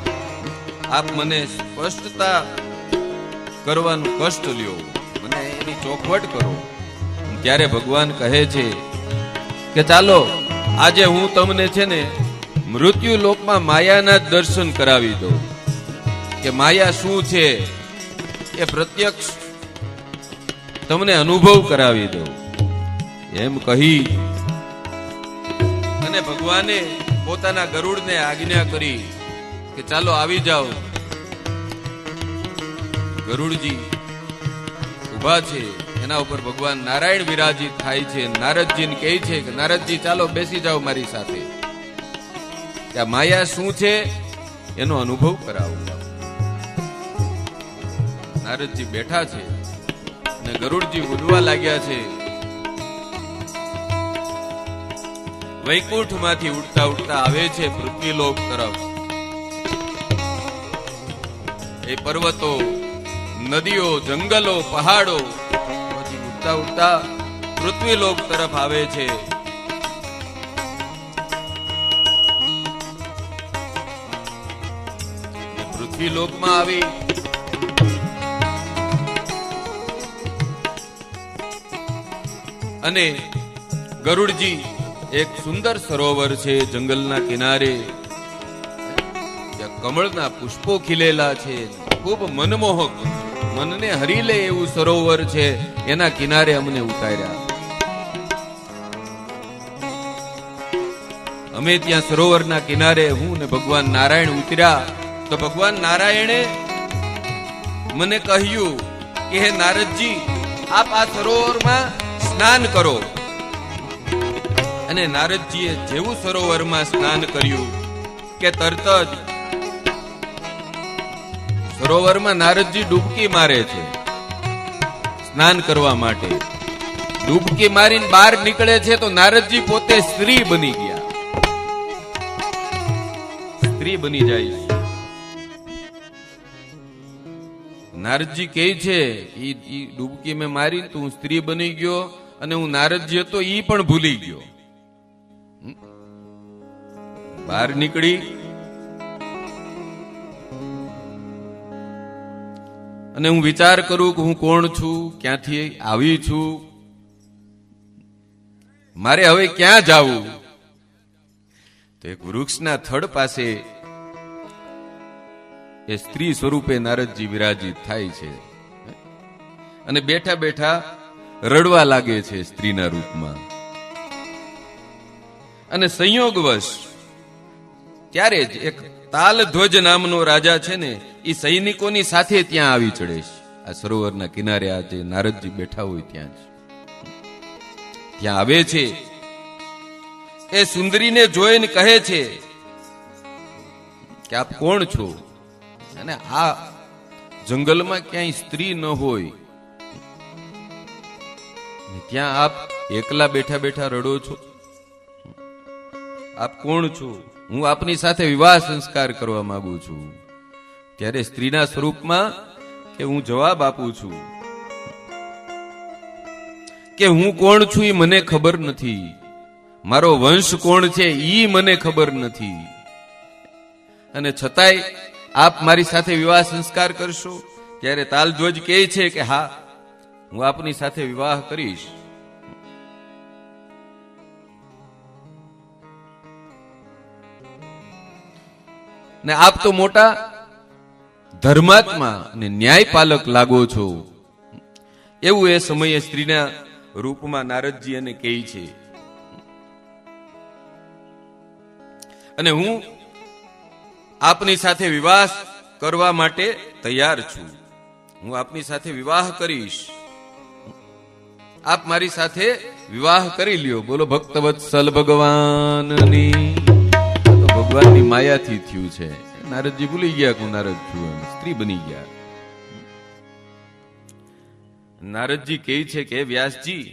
આપ મને સ્પષ્ટતા કરવાનું કષ્ટ લ્યો, મને એની ચોખવટ કરો. ત્યારે ભગવાન કહે છે કે ચાલો આજે હું તમને છે ને મૃત્યુ લોકમાં માયાના જ દર્શન કરાવી દઉં, કે માયા શું છે એ પ્રત્યક્ષ તમને અનુભવ કરાવી દઉં. એમ કહી અને ભગવાને પોતાના ગરુડને આજ્ઞા કરી કે ચાલો આવી જાઓ. ગરુડજી ઉભા છે, એના ઉપર ભગવાન નારાયણ વિરાજિત થાય છે. નારદજીને કહે છે કે નારદજી ચાલો બેસી જાઓ મારી સાથે, કે આ માયા શું છે એનો અનુભવ કરાવો. નારદજી બેઠા છે અને ગરુડજી ઉડવા લાગ્યા છે. વૈકુંઠ માંથી ઉડતા ઉડતા આવે છે પૃથ્વીલોક તરફ. એ પર્વતો, નદીઓ, જંગલો, પહાડો પછી ઉડતા ઉડતા પૃથ્વીલોક તરફ આવે છે. પૃથ્વીલોકમાં આવી અને ગરુડજી એક સુંદર સરોવર છે જંગલના કિનારે, ત્યાં કમળના પુષ્પો ખીલેલા છે, ખૂબ મનમોહક, મનને હરી લે એવું સરોવર છે. એના કિનારે અમને ઉતાર્યા. અમે ત્યાં સરોવરના કિનારે હું ને ભગવાન નારાયણ ઉતર્યા. તો ભગવાન નારાયણે મને કહ્યું કે હે નારદજી, આપ આ સરોવરમાં સ્નાન કરો. અને નારદજીએ જેવું સરોવરમાં સ્નાન કર્યું કે તરત જ સરોવરમાં નારદજી ડૂબકી મારે છે સ્નાન કરવા માટે. ડૂબકી મારીને બહાર નીકળે છે તો નારદજી પોતે સ્ત્રી બની ગયા, સ્ત્રી બની જાય. નારદજી કહે છે ઈ ડૂબકી મેં મારી તો હું સ્ત્રી બની ગયો, અને હું નારદજી હતો ઈ પણ ભૂલી ગયો. બહાર નીકળી અને હું વિચાર કરું કે હું કોણ છું, ક્યાંથી આવી છું, મારે હવે ક્યાં જાવું. તો એક વૃક્ષના થડ પાસે એ સ્ત્રી સ્વરૂપે નારદજી વિરાજિત થાય છે અને બેઠા બેઠા રડવા લાગે છે સ્ત્રીના રૂપમાં. અને સંયોગવશ ત્યારે જ એક તાલધ્વજ નામનો રાજા છે ને, એ સૈનિકોની સાથે ત્યાં આવી ચડે છે. આ સરોવરના કિનારે આજે નારદજી બેઠા હોય ત્યાં જ ત્યાં આવે છે. એ સુંદરીને જોઈને કહે છે કે આપ કોણ છો, અને આ જંગલમાં ક્યાંય સ્ત્રી ન હોય, ત્યાં આપ એકલા બેઠા બેઠા રડો છો. આપ કોણ છો? હું આપની સાથે વિવાહ સંસ્કાર કરવા માંગુ છું. ત્યારે સ્ત્રીના સ્વરૂપમાં કે હું જવાબ આપું છું કે હું કોણ છું એ મને ખબર નથી, મારો વંશ કોણ છે ઈ મને ખબર નથી, અને છતાંય આપ મારી સાથે વિવાહ સંસ્કાર કરશો. ત્યારે તાલધ્વજ કહે છે કે હા, હું આપની સાથે વિવાહ કરીશ. ને આપ તો મોટા ધર્માત્મા અને ન્યાયપાલક લાગો છો. એવું એ સમયે સ્ત્રીના રૂપમાં નારદજી એને કહે છે. અને હું આપની સાથે વિવાહ કરવા માટે તૈયાર છું, હું આપની સાથે વિવાહ કરીશ, આપ મારી સાથે વિવાહ કરી લ્યો. બોલો ભક્તવત્સલ ભગવાનની. ભગવાનની માયાથી થયું છે. નારદજી ભૂલી ગયા કે હું નારદ છું, સ્ત્રી બની ગયા. નારદજી કહે છે કે વ્યાસજી,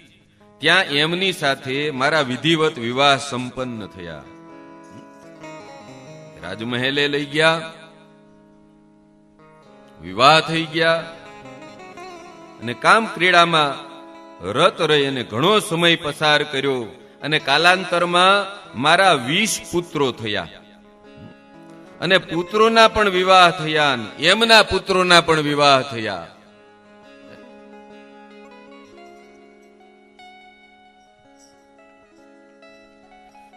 ત્યાં એમની સાથે મારા વિધિવત વિવાહ સંપન્ન થયા. રાજમહેલે લઈ ગયા, વિવાહ થઈ ગયા, અને કામ ક્રીડામાં રત રહી અને ઘણો સમય પસાર કર્યો. અને કાલાંતરમાં મારા 20 પુત્રો થયા, અને પુત્રોના પણ વિવાહ થયા, એમના પુત્રોના પણ વિવાહ થયા.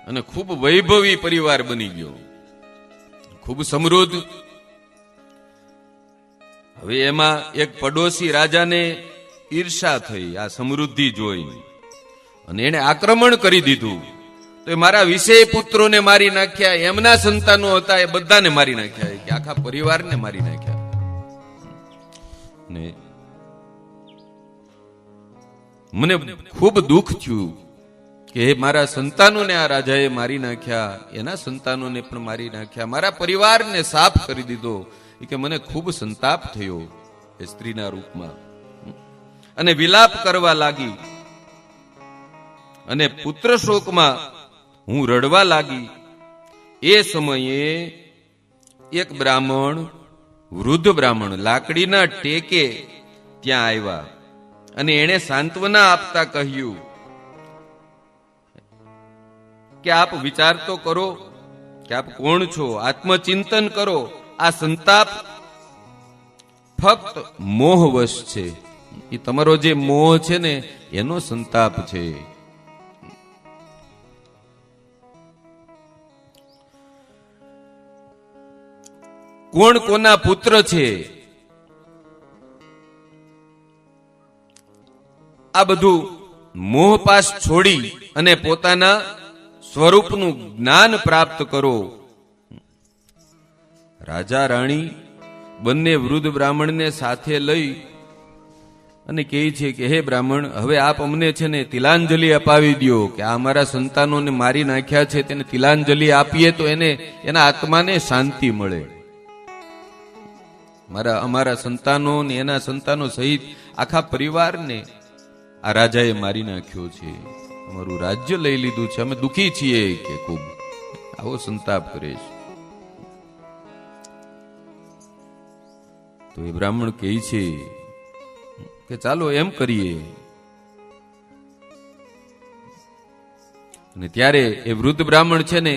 અને ખૂબ વૈભવી પરિવાર બની ગયો, ખૂબ સમૃદ્ધ. હવે એમાં એક પડોશી રાજાને ઈર્ષા થઈ આ સમૃદ્ધિ જોઈ, અને એને આક્રમણ કરી દીધું. તો એ મારા વિષય પુત્રોને મારી નાખ્યા, એમના સંતાનો હતા એ બધાને મારી નાખ્યા, કે આખા પરિવારને મારી નાખ્યા. ને મને ખૂબ દુઃખ થયું કે મારા સંતાનોને આ રાજાએ મારી નાખ્યા, એના સંતાનોને પણ મારી નાખ્યા, મારા પરિવારને સાફ કરી દીધો. કે મને ખૂબ સંતાપ થયો એ સ્ત્રીના રૂપમાં, અને વિલાપ કરવા લાગી, અને પુત્ર શોકમાં હું રડવા લાગી. એ સમયે એક બ્રાહ્મણ, વૃદ્ધ બ્રાહ્મણ લાકડીના ટેકે ત્યાં આવ્યા, અને એણે સાંત્વના આપતા કહ્યું કે આપ વિચાર તો કરો કે આપ કોણ છો, આત્મચિંતન કરો. આ સંતાપ ફક્ત મોહવશ છે, એ તમારો જે મોહ છે ને એનો સંતાપ છે. કોણ કોના પુત્ર છે આ બધું મોહપાશ છોડી અને પોતાના સ્વરૂપનું જ્ઞાન પ્રાપ્ત કરો. રાજા રાણી બંને વૃદ્ધ બ્રાહ્મણને સાથે લઈ અને કહે છે કે હે બ્રાહ્મણ, હવે આપ અમને છે ને તિલાંજલિ અપાવી દો, કે આ અમારા સંતાનોને મારી નાખ્યા છે તેને તિલાંજલિ આપીએ તો એને એના આત્માને શાંતિ મળે. અમારા સંતાનો ને એના સંતાનો સહિત આખા પરિવારને આ રાજાએ મારી નાખ્યો છે, અમારું રાજ્ય લઈ લીધું છે, અમે દુખી છીએ કે ખૂબ આવો સંતાપ કરે છે. તો એ બ્રાહ્મણ કહે છે કે ચાલો એમ કરીએ. અને ત્યારે એ વૃદ્ધ બ્રાહ્મણ છે ને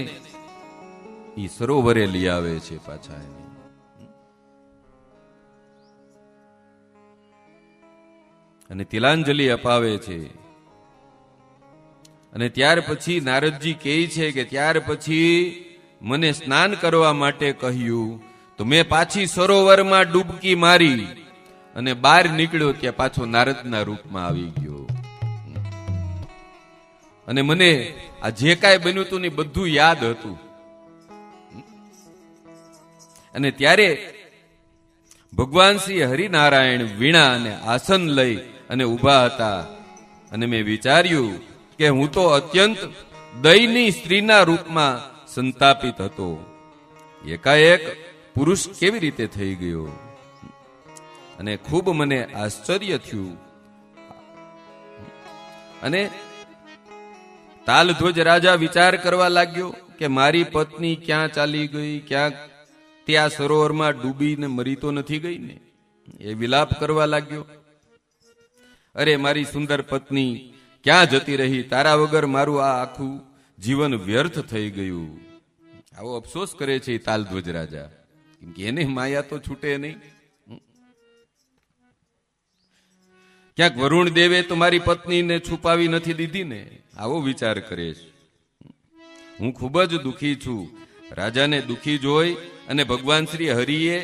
એ સરોવરે લઈ આવે છે પાછા એને, અને તિલાંજલિ અપાવે છે. અને ત્યાર પછી નારદજી કહે છે કે ત્યાર પછી મને સ્નાન કરવા માટે કહ્યું, તો મેં પાછી સરોવરમાં ડૂબકી મારી અને બહાર નીકળ્યો, ત્યાં પાછો નારદના રૂપમાં આવી ગયો. અને મને આ જે કાંઈ બન્યું હતું ને બધું યાદ હતું. અને ત્યારે ભગવાન શ્રી હરિનારાયણ વીણા અને આસન લઈ અને ઊભા હતા, અને મેં વિચાર્યું કે હું તો અત્યંત દયની સ્ત્રીના રૂપમાં સંતાપિત હતો, એકાએક પુરુષ કેવી રીતે થઈ ગયો. અને ખૂબ મને આશ્ચર્ય થયું. અને તાલધ્વજ રાજા વિચાર કરવા લાગ્યો કે મારી પત્ની ક્યાં ચાલી ગઈ, ક્યાં ત્યાં સરોવરમાં ડૂબીને મરી તો નથી ગઈ ને. એ વિલાપ કરવા લાગ્યો, અરે મારી સુંદર પત્ની ક્યાં જતી રહી, તારા વગર મારું આ આખું જીવન વ્યર્થ થઈ ગયું. આવો અફસોસ કરે છે તાલધ્વજ રાજા, કેમ કે એને માયા તો છૂટે નહીં. ક્યાંક વરુણ દેવે તો મારી પત્નીને છુપાવી નથી દીધી ને, આવો વિચાર કરે છે. હું ખૂબ જ દુઃખી છું. રાજાને દુઃખી જોઈ અને ભગવાન શ્રી હરિએ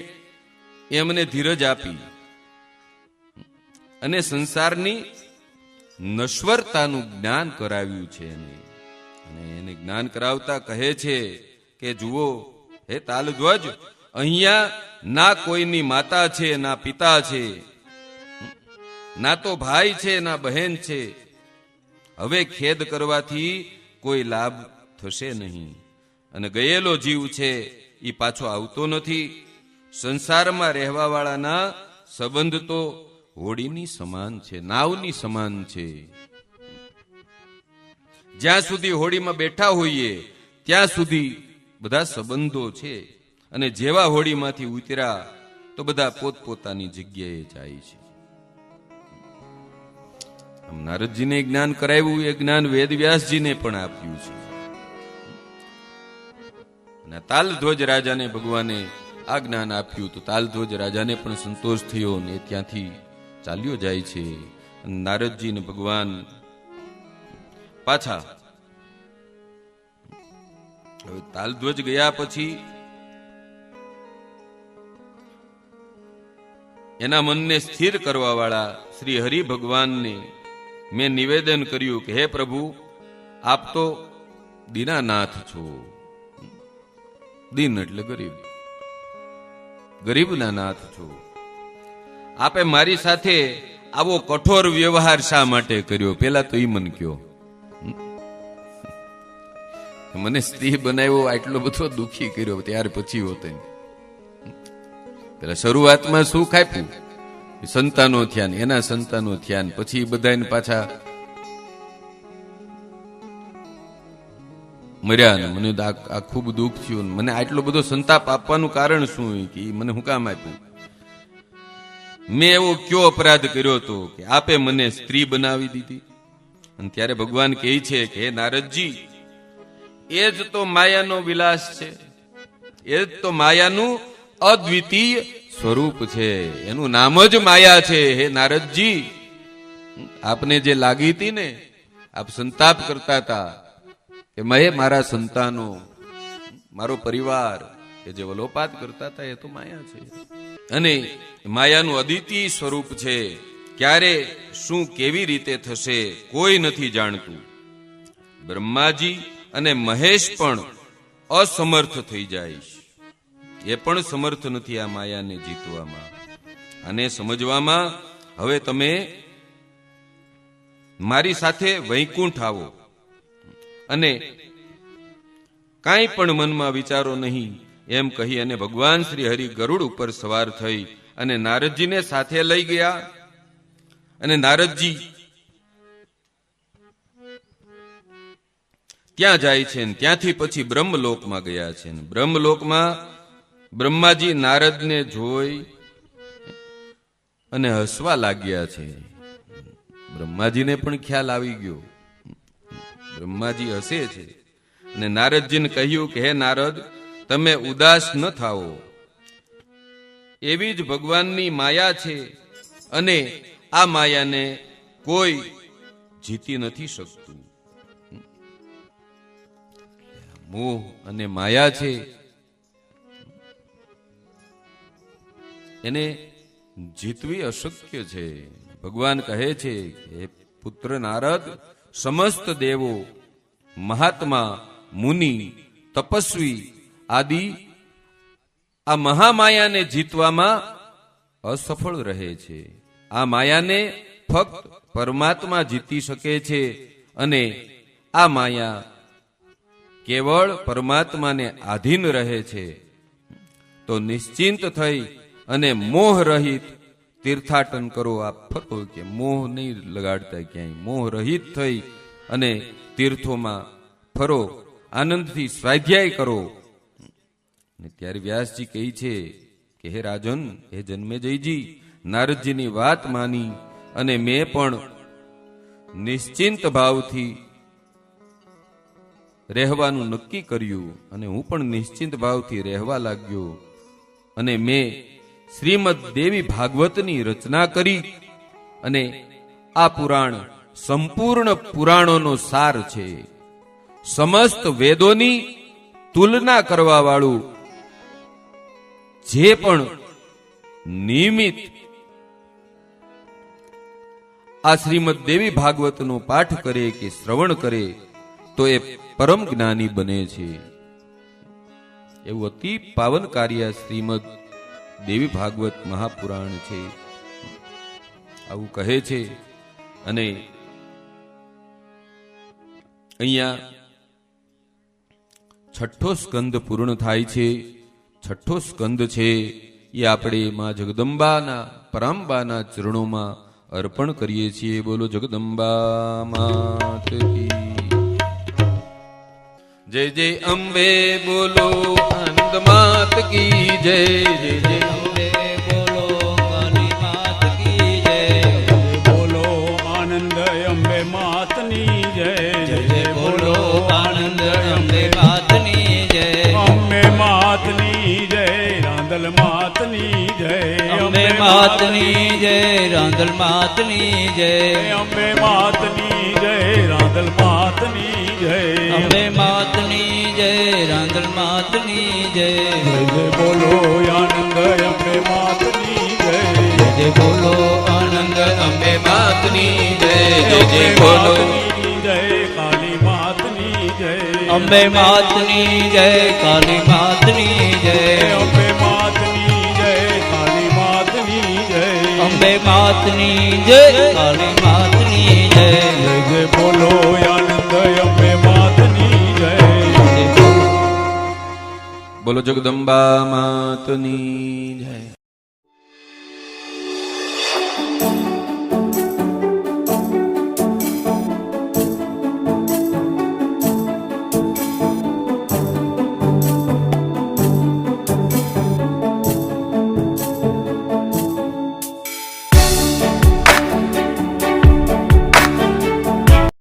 એમને ધીરજ આપી અને સંસારની નશ્વરતાનું જ્ઞાન કરાવ્યું છે એને. અને એને જ્ઞાન કરાવતા કહે છે કે જુઓ હે તાલધ્વજ, અહીંયા ના કોઈની માતા છે, ના પિતા છે, ના તો ભાઈ છે, ના બહેન છે. હવે ખેદ કરવાથી કોઈ લાભ થશે નહીં, અને ગયેલો જીવ છે એ પાછો આવતો નથી. સંસારમાં રહેવા વાળાના સંબંધ તો હોડીની સમાન છે, નાવની સમાન છે. જ્યાં સુધી હોડીમાં બેઠા હોઈએ ત્યાં સુધી બધા સંબંધો છે, અને જેવા હોડીમાંથી ઉતર્યા તો બધા પોતપોતાની જગ્યાએ જાય છે. નારદજીને જ્ઞાન કરાવ્યું, એ જ્ઞાન વેદવ્યાસજીને પણ આપ્યું છે. અને તાલધ્વજ રાજાને ભગવાને આ જ્ઞાન આપ્યું, તો તાલધ્વજ રાજાને પણ સંતોષ થયો ને ત્યાંથી ચાલ્યો જાય છે. અને નારદજી ને ભગવાન પાછા હવે તાલધ્વજ ગયા પછી એના મનને સ્થિર કરવા વાળા શ્રી હરિ ભગવાનને મેં નિવેદન કર્યું કે હે પ્રભુ, આપ તો દીનાનાથ છો. દીન એટલે ગરીબ, ગરીબના નાથ છો. આપે મારી સાથે આવો કઠોર વ્યવહાર શા માટે કર્યો? પેલા તો ઈ મન કયો. મને સ્ત્રી બનાવ્યો, આટલો બધો દુખી કર્યો, ત્યાર પછી હોતે પેલા શરૂઆતમાં સુખ આપ્યું, સંતાનો થયા, એના સંતાનો થયા, પછી બધાને પાછા મર્યા ને મને આ ખૂબ દુઃખ થયું. મને આટલો બધો સંતાપ આપવાનું કારણ શું? કે મને હું કામ આપ્યું? મેં એવો કયો અપરાધ કર્યો હતો કે આપે મને સ્ત્રી બનાવી દીધી? અને ત્યારે ભગવાન કહે છે કે હે નારદજી, એ જ તો માયાનો વિલાસ છે, એ જ તો માયાનું અદ્વિતીય સ્વરૂપ છે, એનું નામ જ માયા છે. હે નારદજી, આપને જે લાગી હતી ને, આપ સંતાપ કરતા હતા કે મારા સંતાનો, મારો પરિવાર, એ જે વલોપાત કરતા હતા, એ તો માયા છે. અને માયાનું અદ્વિતીય સ્વરૂપ છે. ક્યારે શું કેવી રીતે થશે કોઈ નથી જાણતું. બ્રહ્માજી અને મહેશ પણ અસમર્થ થઈ જાય, એ પણ સમર્થ નથી આ માયાને જીતવામાં. આને સમજવામાં હવે તમે મારી સાથે વૈકુંઠ આવો અને કાંઈ પણ મનમાં વિચારો નહીં, એમ કહી અને ભગવાન શ્રી હરિ ગરુડ ઉપર સવાર થઈ અને નારદજીને સાથે લઈ ગયા. અને નારદજી ત્યાં જાય છે, ત્યાંથી પછી બ્રહ્મલોકમાં ગયા છે. બ્રહ્મલોકમાં બ્રહ્માજી નારદને જોઈ અને હસવા લાગ્યા છે. બ્રહ્માજીને પણ ખ્યાલ આવી ગયો, બ્રહ્માજી હસે છે. અને નારદજીને કહ્યું કે હે નારદ, તમે ઉદાસ ન થાઓ, એવી જ ભગવાનની માયા છે અને આ માયાને કોઈ જીતી નથી શકતું. મોહ અને માયા છે, એને જીતવી અશક્ય છે. ભગવાન કહે છે કે પુત્ર નારદ, સમસ્ત દેવો, મહાત્મા, મુનિ, તપસ્વી આદિ આ મહામાયાને જીતવામાં અસફળ રહે છે. આ માયાને ફક્ત પરમાત્મા જીતી શકે છે અને આ માયા કેવળ પરમાત્માને આધીન રહે છે. તો નિશ્ચિંત થઈ અને મોહ રહિત તીર્થાટન કરો. આપ ફરો, કે મોહ નહીં લગાડતા ક્યાંય, મોહ રહિત થઈ અને તીર્થોમાં ફરો, આનંદથી સ્વાધ્યાય કરો. ત્યારે વ્યાસજી કહે છે કે હે રાજન, હે જન્મેજયજી, નારદજીની વાત માની અને મેં પણ નિશ્ચિંત ભાવથી રહેવાનું નક્કી કર્યું અને હું પણ નિશ્ચિંત ભાવથી રહેવા લાગ્યો. અને મેં શ્રીમદ દેવી ભાગવતની રચના કરી અને આ પુરાણ સંપૂર્ણ પુરાણોનો સાર છે. સમસ્ત વેદોની તુલના કરવા વાળું જે પણ નિયમિત આ શ્રીમદ દેવી ભાગવતનો પાઠ કરે કે શ્રવણ કરે તો એ પરમ જ્ઞાની બને છે. એવું અતિ પાવન કાર્ય શ્રીમદ દેવી ભાગવત મહાપુરાણ છે, આવું કહે છે. અને અહીંયા છઠ્ઠો સ્કંદ પૂર્ણ થાય છે. છઠ્ઠો સ્કંદ છે એ આપણે માં જગદંબાના પરાંબાના ચરણોમાં અર્પણ કરીએ છીએ. બોલો જગદંબા માત કી જય. જય અંબે, બોલો આનંદ માત કી જય. જય જય અંબે, બોલો કાલી માત કી જય. બોલો આનંદ અંબે માતની જય. જય જય બોલો આનંદ અંબે માતની જય. અંબે માતની જય, રાંદલ માતની જય. અંબે માતની જય, રાંદલ માતની જય. અંબે માતની જય, રાંદલ માતની જય. અંબે માતની જય રાંદલ માતની જય જય જય બોલો આનંદ અંબે માતની જય જય બોલો આનંદ અંબે માતની જય જય જય બોલો જય કાલી માતની જય અંબે માતની જય કાલી માતની જય અંબે માતની જય કાલી માતની જય અંબે માતની જય કાલી માતની જય જય જય બોલો આનંદ અંબે માતની જય બોલો જગદંબા માતની